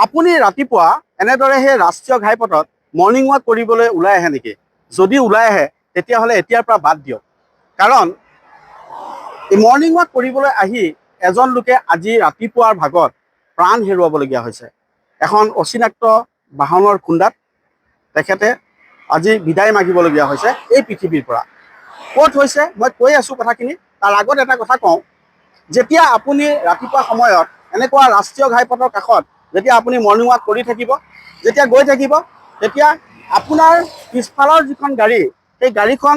আপুনি ৰাতিপুৱা এনেদৰে সেই ৰাষ্ট্ৰীয় ঘাইপথত মৰ্ণিং ৱাক কৰিবলৈ ওলাই আহে নেকি? যদি ওলাই আহে তেতিয়াহ'লে এতিয়াৰ পৰা বাদ দিয়ক। কাৰণ এই মৰ্ণিং ৱাক কৰিবলৈ আহি এজন লোকে আজি ৰাতিপুৱাৰ ভাগত প্ৰাণ হেৰুৱাবলগীয়া হৈছে। এখন অচিনাক্ত বাহনৰ খুন্দাত তেখেতে আজি বিদায় মাগিবলগীয়া হৈছে এই পৃথিৱীৰ পৰা। ক'ত হৈছে মই কৈ আছোঁ কথাখিনি। তাৰ আগত এটা কথা কওঁ, যেতিয়া আপুনি ৰাতিপুৱা সময়ত এনেকুৱা ৰাষ্ট্ৰীয় ঘাইপথৰ কাষত যেতিয়া আপুনি মৰ্ণিং ৱাক কৰি থাকিব, যেতিয়া গৈ থাকিব, তেতিয়া আপোনাৰ পিছফালৰ যিখন গাড়ী, সেই গাড়ীখন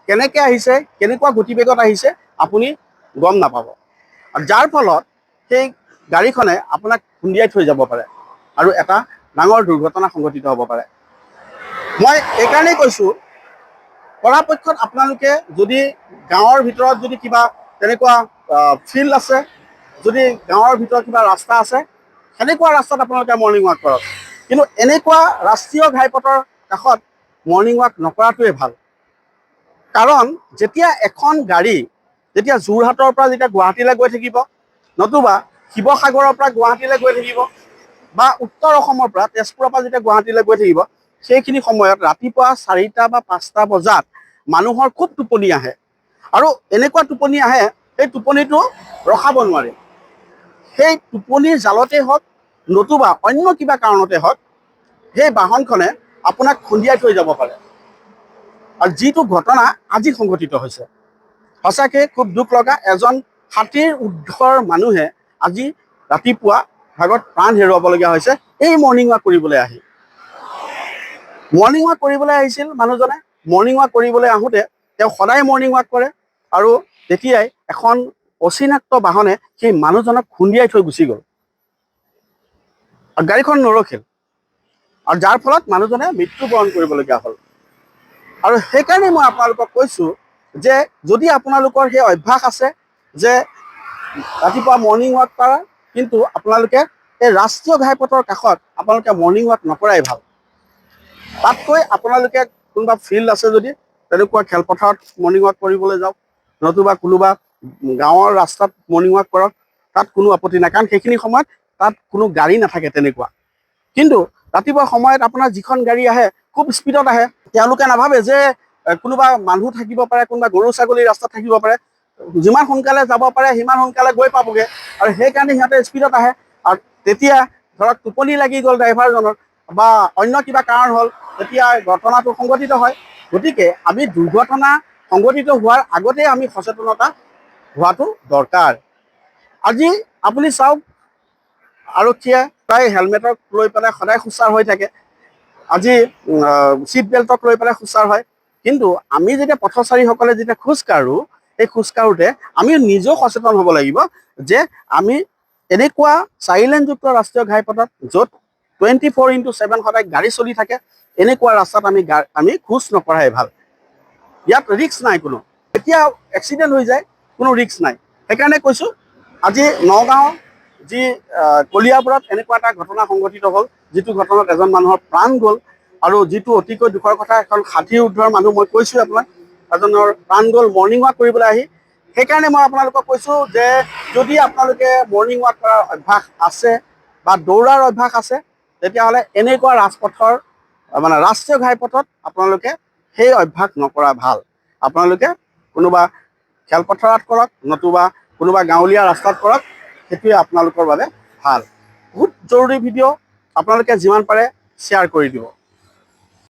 কেনেকৈ আহিছে, কেনেকুৱা গতিবেগত আহিছে আপুনি গম নাপাব। আৰু যাৰ ফলত সেই গাড়ীখনে আপোনাক খুন্দিয়াই থৈ যাব পাৰে আৰু এটা ডাঙৰ দুৰ্ঘটনা সংঘটিত হ'ব পাৰে। মই এইকাৰণেই কৈছোঁ, পৰাপক্ষত আপোনালোকে যদি গাঁৱৰ ভিতৰত যদি কিবা তেনেকুৱা ফিল্ড আছে, যদি গাঁৱৰ ভিতৰত কিবা ৰাস্তা আছে, সেনেকুৱা ৰাস্তাত আপোনালোকে মৰ্ণিং ৱাক কৰক। কিন্তু এনেকুৱা ৰাষ্ট্ৰীয় ঘাইপথৰ কাষত মৰ্ণিং ৱাক নকৰাটোৱে ভাল। কাৰণ যেতিয়া এখন গাড়ী যেতিয়া যোৰহাটৰ পৰা যেতিয়া গুৱাহাটীলৈ গৈ থাকিব, নতুবা শিৱসাগৰৰ পৰা গুৱাহাটীলৈ গৈ থাকিব, বা উত্তৰ অসমৰ পৰা তেজপুৰৰ পৰা যেতিয়া গুৱাহাটীলৈ গৈ থাকিব, সেইখিনি সময়ত ৰাতিপুৱা 4টা বা 5টা বজাত মানুহৰ খুব টোপনি আহে। আৰু এনেকুৱা টোপনি আহে, সেই টোপনিটো ৰখাব নোৱাৰে। সেই টোপনিৰ জালতেই হওক, নতুবা অন্য কিবা কাৰণতে হওক, সেই বাহনখনে আপোনাক খুন্দিয়াই থৈ যাব পাৰে। আৰু যিটো ঘটনা আজি সংঘটিত হৈছে, সঁচাকৈ খুব দুখ লগা। এজন 60ৰ ঊৰ্ধৰ মানুহে আজি ৰাতিপুৱা ভাগত প্ৰাণ হেৰুৱাবলগীয়া হৈছে এই মৰ্ণিং ৱাক কৰিবলৈ আহি। মৰ্ণিং ৱাক কৰিবলৈ আহিছিল মানুহজনে। মৰ্ণিং ৱাক কৰিবলৈ আহোঁতে তেওঁ সদায় মৰ্ণিং ৱাক কৰে, আৰু তেতিয়াই এখন অচিনাক্ত বাহনে সেই মানুহজনক খুন্দিয়াই থৈ গুচি গ'ল। আৰু গাড়ীখন নৰখিল, আৰু যাৰ ফলত মানুহজনে মৃত্যুবৰণ কৰিবলগীয়া হ'ল। আৰু সেইকাৰণে মই আপোনালোকক কৈছোঁ যে যদি আপোনালোকৰ সেই অভ্যাস আছে যে ৰাতিপুৱা মৰ্ণিং ৱাক কৰা, কিন্তু আপোনালোকে এই ৰাষ্ট্ৰীয় ঘাইপথৰ কাষত আপোনালোকে মৰ্ণিং ৱাক নকৰাই ভাল। তাতকৈ আপোনালোকে কোনোবা ফিল্ড আছে যদি তেনেকুৱা খেলপথাৰত মৰ্ণিং ৱাক কৰিবলৈ যাওক, নতুবা কোনোবা গাঁৱৰ ৰাস্তাত মৰ্ণিং ৱাক কৰক। তাত কোনো আপত্তি নাই, কাৰণ সেইখিনি সময়ত তাত কোনো গাড়ী নাথাকে তেনেকুৱা। কিন্তু ৰাতিপুৱা সময়ত আপোনাৰ যিখন গাড়ী আহে খুব স্পীডত আহে। তেওঁলোকে নাভাবে যে কোনোবা মানুহ থাকিব পাৰে, কোনোবা গৰু ছাগলী ৰাস্তাত থাকিব পাৰে। যিমান সোনকালে যাব পাৰে সিমান সোনকালে গৈ পাবগৈ, আৰু সেইকাৰণে সিহঁতে স্পীডত আহে। আৰু তেতিয়া ধৰক টোপনি লাগি গ'ল ড্ৰাইভাৰজনৰ, বা অন্য কিবা কাৰণ হ'ল, তেতিয়া ঘটনাটো সংঘটিত হয়। গতিকে আমি দুৰ্ঘটনা সংঘটিত হোৱাৰ আগতেই আমি সচেতনতা হোৱাটো দৰকাৰ। আজি আপুনি চাওক, আৰক্ষীয়ে প্ৰায় হেলমেটক লৈ পেলাই সদায় সোচ্চাৰ হৈ থাকে, আজি ছিট বেল্টক লৈ পেলাই সোচ্চাৰ হয়। কিন্তু আমি যেতিয়া পথচাৰীসকলে যেতিয়া খোজকাঢ়োঁ, এই খোজকাঢ়োঁতে আমি নিজেও সচেতন হ'ব লাগিব যে আমি এনেকুৱা 4 লেনযুক্ত ৰাষ্ট্ৰীয় ঘাইপথত য'ত 24/7 সদায় গাড়ী চলি থাকে, এনেকুৱা ৰাস্তাত আমি খোজ নকঢ়াই ভাল। ইয়াত ৰিস্ক নাই কোনো। এতিয়া এক্সিডেণ্ট হৈ যায়, কোনো ৰিস্ক নাই। সেইকাৰণে কৈছোঁ, আজি নগাঁও যি কলিয়াবৰত এনেকুৱা এটা ঘটনা সংঘটিত হ'ল, যিটো ঘটনাত এজন মানুহৰ প্ৰাণ গ'ল, আৰু যিটো অতিকৈ দুখৰ কথা, এখন 60ৰ ঊৰ্ধৰ মানুহ, মই কৈছোঁ আপোনাক, এজনৰ প্ৰাণ গ'ল মৰ্ণিং ৱাক কৰিবলৈ আহি। সেইকাৰণে মই আপোনালোকক কৈছোঁ যে যদি আপোনালোকে মৰ্ণিং ৱাক কৰাৰ অভ্যাস আছে বা দৌৰাৰ অভ্যাস আছে, তেতিয়াহ'লে এনেকুৱা ৰাজপথৰ ৰাষ্ট্ৰীয় ঘাইপথত আপোনালোকে সেই অভ্যাস নকৰা ভাল। আপোনালোকে কোনোবা খেলপথাৰত কৰক, নতুবা কোনোবা গাঁৱলীয়া ৰাস্তাত কৰক, সেইটোৱে আপোনালোকৰ বাবে ভাল। বহুত জৰুৰী ভিডিঅ', আপোনালোকে যিমান পাৰে শ্বেয়াৰ কৰি দিব।